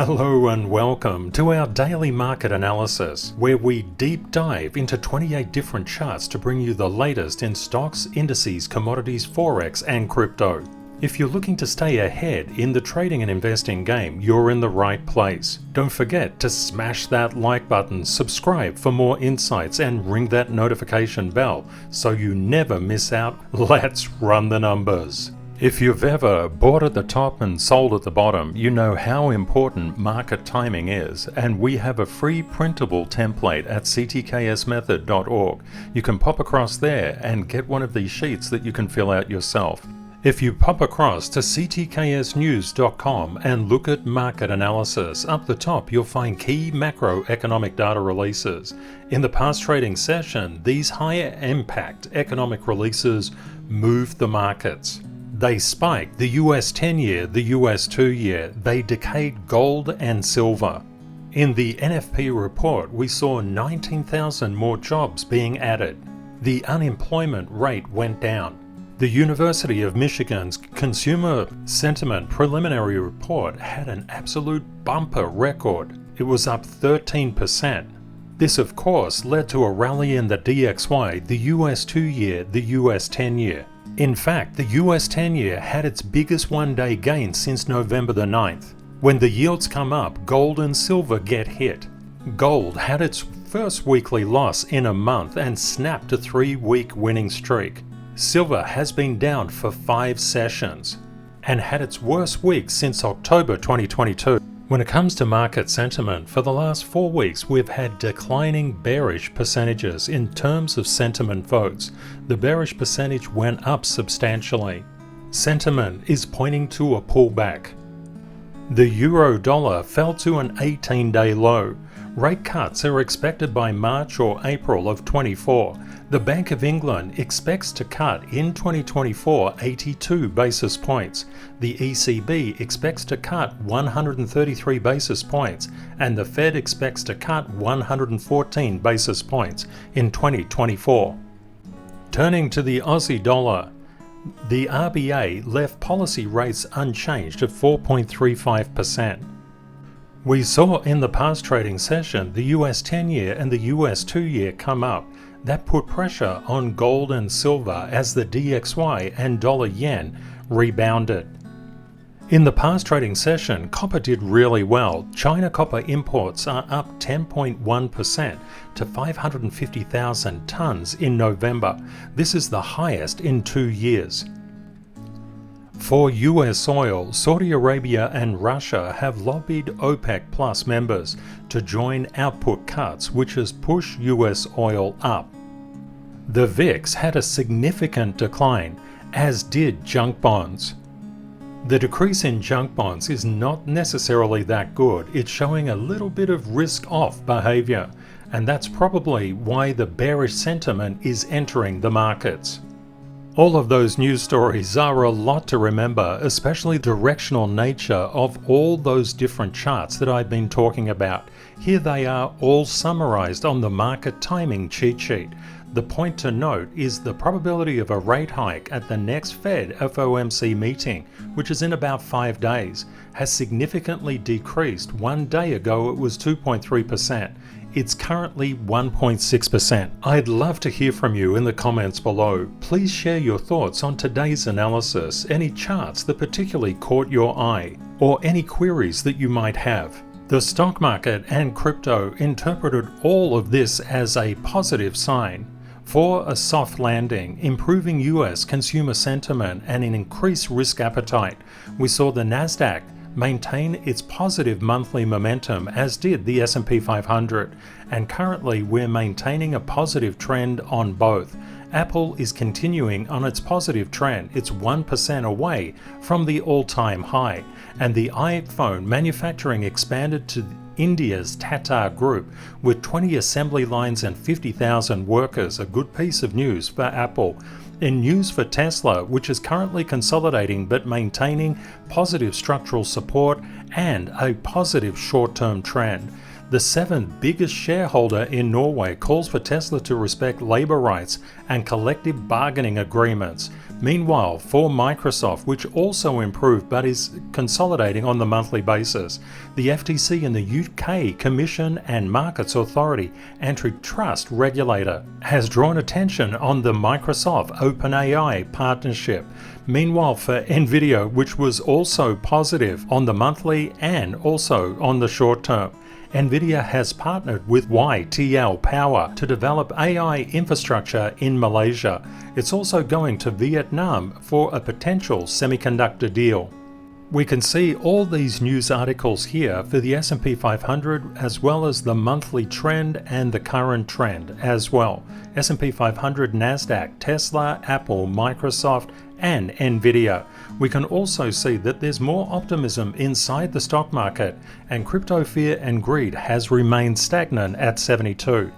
Hello and welcome to our daily market analysis, where we deep dive into 28 different charts to bring you the latest in stocks, indices, commodities, forex and crypto. If you're looking to stay ahead in the trading and investing game, you're in the right place. Don't forget to smash that like button, subscribe for more insights and ring that notification bell so you never miss out. Let's run the numbers. If you've ever bought at the top and sold at the bottom, you know how important market timing is, and we have a free printable template at ctksmethod.org. You can pop across there and get one of these sheets that you can fill out yourself. If you pop across to ctksnews.com and look at market analysis, up the top you'll find key macroeconomic data releases. In the past trading session, these higher impact economic releases moved the markets. They spiked the US 10-year, the US 2-year, they decayed gold and silver. In the NFP report, we saw 19,000 more jobs being added. The unemployment rate went down. The University of Michigan's Consumer Sentiment Preliminary Report had an absolute bumper record. It was up 13%. This of course led to a rally in the DXY, the US 2-year, the US 10-year. In fact, the US 10-year had its biggest one-day gain since November the 9th. When the yields come up, gold and silver get hit. Gold had its first weekly loss in a month and snapped a 3-week winning streak. Silver has been down for 5 sessions and had its worst week since October 2022. When it comes to market sentiment, for the last 4 weeks we've had declining bearish percentages in terms of sentiment votes. The bearish percentage went up substantially. Sentiment is pointing to a pullback. The euro-dollar fell to an 18-day low. Rate cuts are expected by March or April of 24. The Bank of England expects to cut in 2024 82 basis points. The ECB expects to cut 133 basis points, and the Fed expects to cut 114 basis points in 2024. Turning to the Aussie dollar, the RBA left policy rates unchanged at 4.35%. We saw in the past trading session the US 10-year and the US 2-year come up. That put pressure on gold and silver as the DXY and dollar yen rebounded. In the past trading session, copper did really well. China copper imports are up 10.1% to 550,000 tons in November. This is the highest in 2 years. For US oil, Saudi Arabia and Russia have lobbied OPEC Plus members to join output cuts, which has pushed US oil up. The VIX had a significant decline, as did junk bonds. The decrease in junk bonds is not necessarily that good. It's showing a little bit of risk-off behavior, and that's probably why the bearish sentiment is entering the markets. All of those news stories are a lot to remember, especially the directional nature of all those different charts that I've been talking about. Here they are all summarized on the market timing cheat sheet. The point to note is the probability of a rate hike at the next Fed FOMC meeting, which is in about 5 days, has significantly decreased. 1 day ago it was 2.3%. It's currently 1.6%. I'd love to hear from you in the comments below. Please share your thoughts on today's analysis, any charts that particularly caught your eye, or any queries that you might have. The stock market and crypto interpreted all of this as a positive sign for a soft landing, improving US consumer sentiment and an increased risk appetite. We saw the Nasdaq maintain its positive monthly momentum, as did the S&P 500, and currently we're maintaining a positive trend on both. Apple is continuing on its positive trend. It's 1% away from the all-time high, and the iPhone manufacturing expanded to India's Tata Group with 20 assembly lines and 50,000 workers, a good piece of news for Apple. In news for Tesla, which is currently consolidating but maintaining positive structural support and a positive short-term trend. The seventh biggest shareholder in Norway calls for Tesla to respect labor rights and collective bargaining agreements. Meanwhile, for Microsoft, which also improved but is consolidating on the monthly basis, the FTC and the UK Commission and Markets Authority antitrust regulator has drawn attention on the Microsoft OpenAI partnership. Meanwhile, for Nvidia, which was also positive on the monthly and also on the short term, Nvidia has partnered with YTL Power to develop AI infrastructure in Malaysia. It's also going to Vietnam for a potential semiconductor deal. We can see all these news articles here for the S&P 500 as well as the monthly trend and the current trend as well. S&P 500, Nasdaq, Tesla, Apple, Microsoft, and Nvidia. We can also see that there's more optimism inside the stock market, and crypto fear and greed has remained stagnant at 72.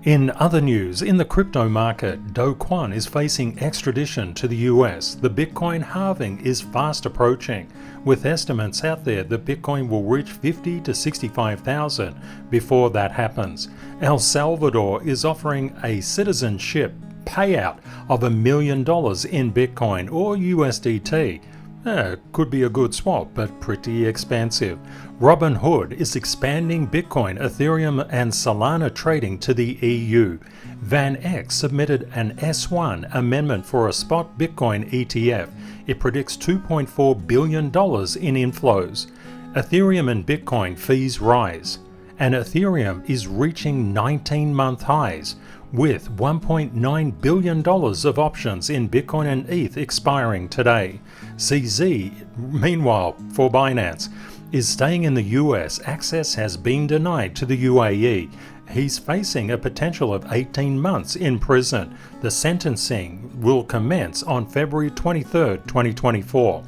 In other news, in the crypto market, Do Kwon is facing extradition to the US. The Bitcoin halving is fast approaching, with estimates out there that Bitcoin will reach 50 to 65,000 before that happens. El Salvador is offering a citizenship payout of $1 million in Bitcoin or USDT. Could be a good swap, but pretty expensive. Robinhood is expanding Bitcoin, Ethereum, and Solana trading to the EU. VanEck submitted an S1 amendment for a spot Bitcoin ETF. It predicts $2.4 billion in inflows. Ethereum and Bitcoin fees rise, and Ethereum is reaching 19-month highs, with $1.9 billion of options in Bitcoin and ETH expiring today. CZ, meanwhile, for Binance, is staying in the US. Access has been denied to the UAE. He's facing a potential of 18 months in prison. The sentencing will commence on February 23, 2024.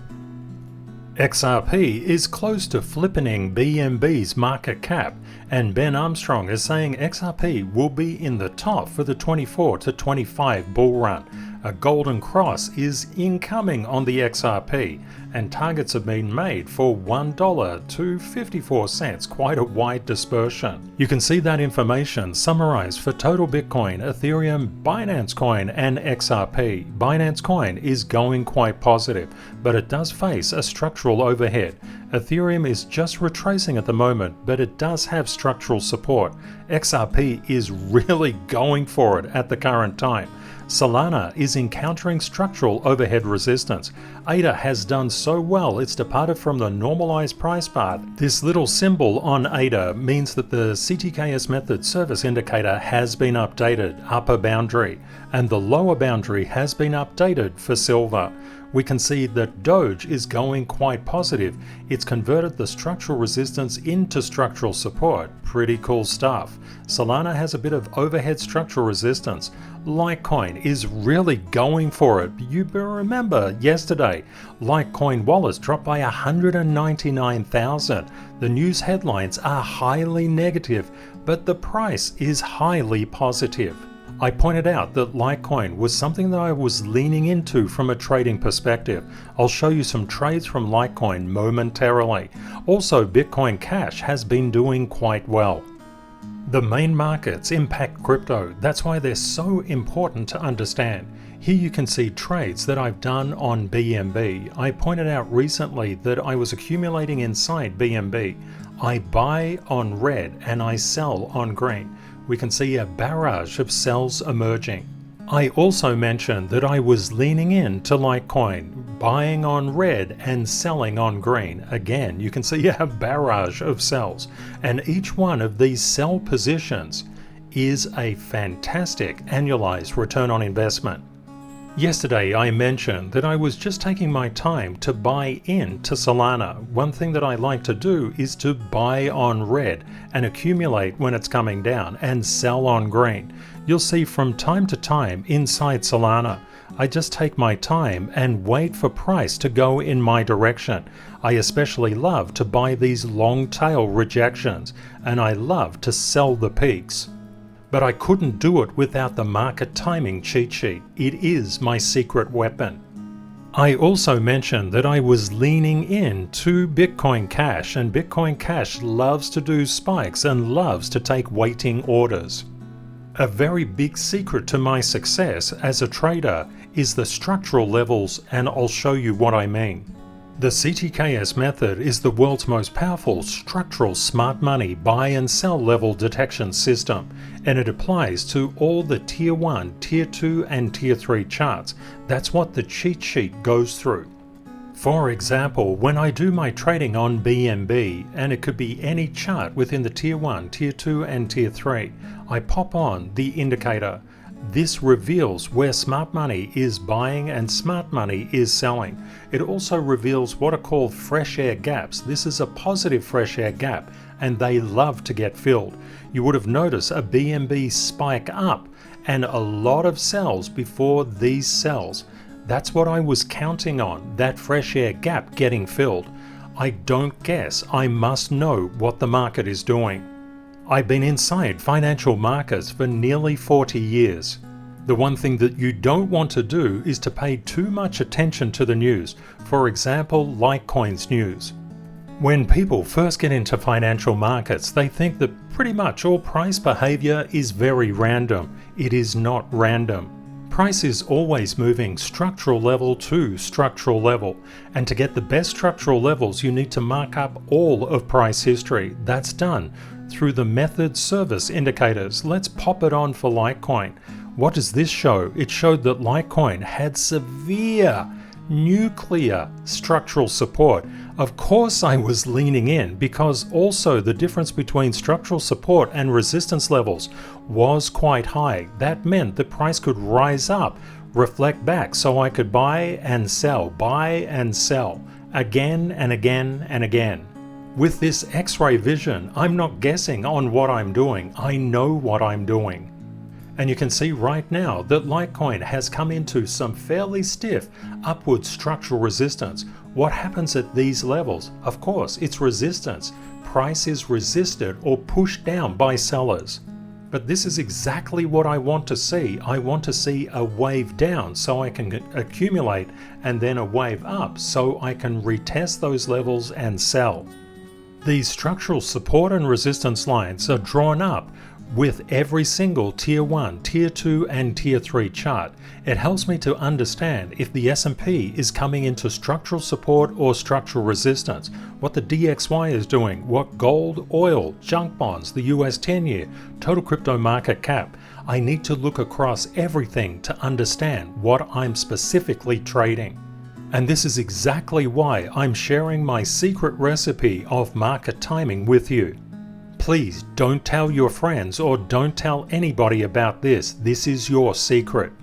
XRP is close to flippening BNB's market cap, and Ben Armstrong is saying XRP will be in the top for the 24 to 25 bull run. A golden cross is incoming on the XRP, and targets have been made for $1 to 54 cents, quite a wide dispersion. You can see that information summarized for total Bitcoin, Ethereum, Binance Coin, and XRP. Binance Coin is going quite positive, but it does face a structural overhead. Ethereum is just retracing at the moment, but it does have structural support. XRP is really going for it at the current time. Solana is encountering structural overhead resistance. ADA has done so well it's departed from the normalized price path. This little symbol on ADA means that the CTKS method service indicator has been updated, upper boundary, and the lower boundary has been updated for silver. We can see that Doge is going quite positive. It's converted the structural resistance into structural support. Pretty cool stuff. Solana has a bit of overhead structural resistance. Litecoin is really going for it. You remember yesterday, Litecoin wallets dropped by 199,000. The news headlines are highly negative, but the price is highly positive. I pointed out that Litecoin was something that I was leaning into from a trading perspective. I'll show you some trades from Litecoin momentarily. Also, Bitcoin Cash has been doing quite well. The main markets impact crypto. That's why they're so important to understand. Here you can see trades that I've done on BNB. I pointed out recently that I was accumulating inside BNB. I buy on red and I sell on green. We can see a barrage of sells emerging. I also mentioned that I was leaning in to Litecoin, buying on red and selling on green. Again, you can see a barrage of sells, and each one of these sell positions is a fantastic annualized return on investment. Yesterday I mentioned that I was just taking my time to buy into Solana. One thing that I like to do is to buy on red and accumulate when it's coming down and sell on green. You'll see from time to time inside Solana, I just take my time and wait for price to go in my direction. I especially love to buy these long tail rejections, and I love to sell the peaks. But I couldn't do it without the market timing cheat sheet. It is my secret weapon. I also mentioned that I was leaning in to Bitcoin Cash, and Bitcoin Cash loves to do spikes and loves to take waiting orders. A very big secret to my success as a trader is the structural levels, and I'll show you what I mean. The CTKS method is the world's most powerful structural smart money buy and sell level detection system, and it applies to all the Tier 1, Tier 2 and Tier 3 charts. That's what the cheat sheet goes through. For example, when I do my trading on BNB, and it could be any chart within the Tier 1, Tier 2 and Tier 3, I pop on the indicator. This reveals where smart money is buying and smart money is selling. It also reveals what are called fresh air gaps. This is a positive fresh air gap, and they love to get filled. You would have noticed a BNB spike up and a lot of sells before these sells. That's what I was counting on, that fresh air gap getting filled. I don't guess, I must know what the market is doing. I've been inside financial markets for nearly 40 years. The one thing that you don't want to do is to pay too much attention to the news, for example, Litecoin's news. When people first get into financial markets, they think that pretty much all price behavior is very random. It is not random. Price is always moving structural level to structural level, and to get the best structural levels you need to mark up all of price history. That's done through the method service indicators. Let's pop it on for Litecoin. What does this show? It showed that Litecoin had severe nuclear structural support. Of course I was leaning in, because also the difference between structural support and resistance levels was quite high. That meant the price could rise up, reflect back, so I could buy and sell again and again and again. With this X-ray vision, I'm not guessing on what I'm doing. I know what I'm doing. And you can see right now that Litecoin has come into some fairly stiff upward structural resistance. What happens at these levels? Of course, it's resistance. Price is resisted or pushed down by sellers. But this is exactly what I want to see. I want to see a wave down so I can accumulate, and then a wave up so I can retest those levels and sell. These structural support and resistance lines are drawn up with every single Tier 1, Tier 2 and Tier 3 chart. It helps me to understand if the S&P is coming into structural support or structural resistance, what the DXY is doing, what gold, oil, junk bonds, the US 10-year, total crypto market cap. I need to look across everything to understand what I'm specifically trading. And this is exactly why I'm sharing my secret recipe of market timing with you. Please don't tell your friends or don't tell anybody about this. This is your secret.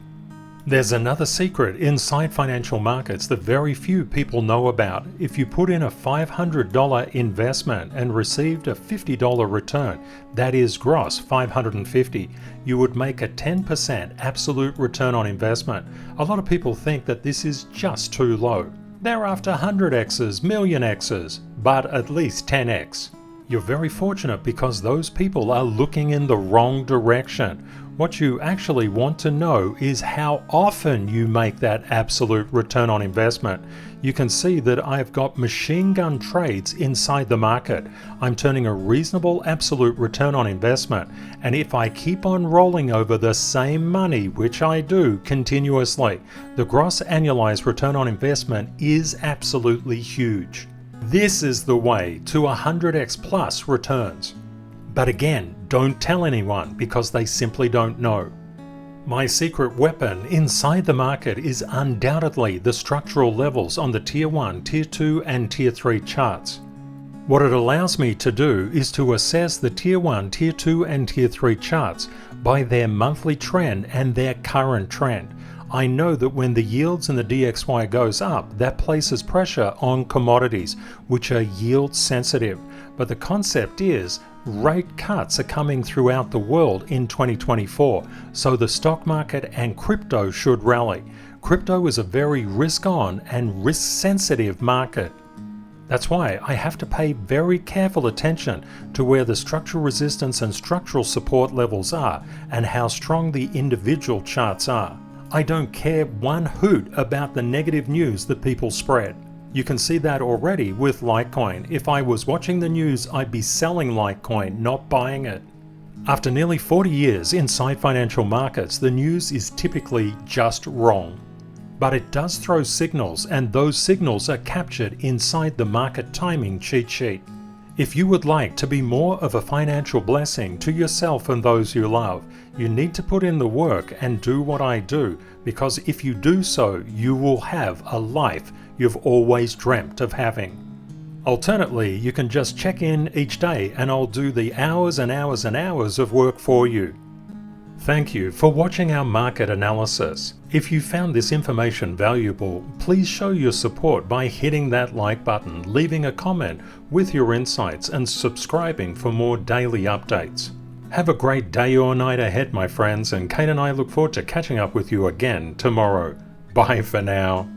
There's another secret inside financial markets that very few people know about. If you put in a $500 investment and received a $50 return, that is gross $550, you would make a 10% absolute return on investment. A lot of people think that this is just too low. They're after 100x's, million x's, but at least 10x. You're very fortunate because those people are looking in the wrong direction. What you actually want to know is how often you make that absolute return on investment. You can see that I've got machine gun trades inside the market. I'm turning a reasonable absolute return on investment, and if I keep on rolling over the same money, which I do continuously, the gross annualized return on investment is absolutely huge. This is the way to 100x plus returns. But again, don't tell anyone because they simply don't know. My secret weapon inside the market is undoubtedly the structural levels on the Tier 1, Tier 2 and Tier 3 charts. What it allows me to do is to assess the Tier 1, Tier 2 and Tier 3 charts by their monthly trend and their current trend. I know that when the yields in the DXY goes up, that places pressure on commodities, which are yield sensitive. But the concept is rate cuts are coming throughout the world in 2024, so the stock market and crypto should rally. Crypto is a very risk-on and risk-sensitive market. That's why I have to pay very careful attention to where the structural resistance and structural support levels are and how strong the individual charts are. I don't care one hoot about the negative news that people spread. You can see that already with Litecoin. If I was watching the news, I'd be selling Litecoin, not buying it. After nearly 40 years inside financial markets, the news is typically just wrong. But it does throw signals, and those signals are captured inside the market timing cheat sheet. If you would like to be more of a financial blessing to yourself and those you love, you need to put in the work and do what I do, because if you do so, you will have a life you've always dreamt of having. Alternately, you can just check in each day and I'll do the hours and hours and hours of work for you. Thank you for watching our market analysis. If you found this information valuable, please show your support by hitting that like button, leaving a comment with your insights, and subscribing for more daily updates. Have a great day or night ahead, my friends, and Kate and I look forward to catching up with you again tomorrow. Bye for now.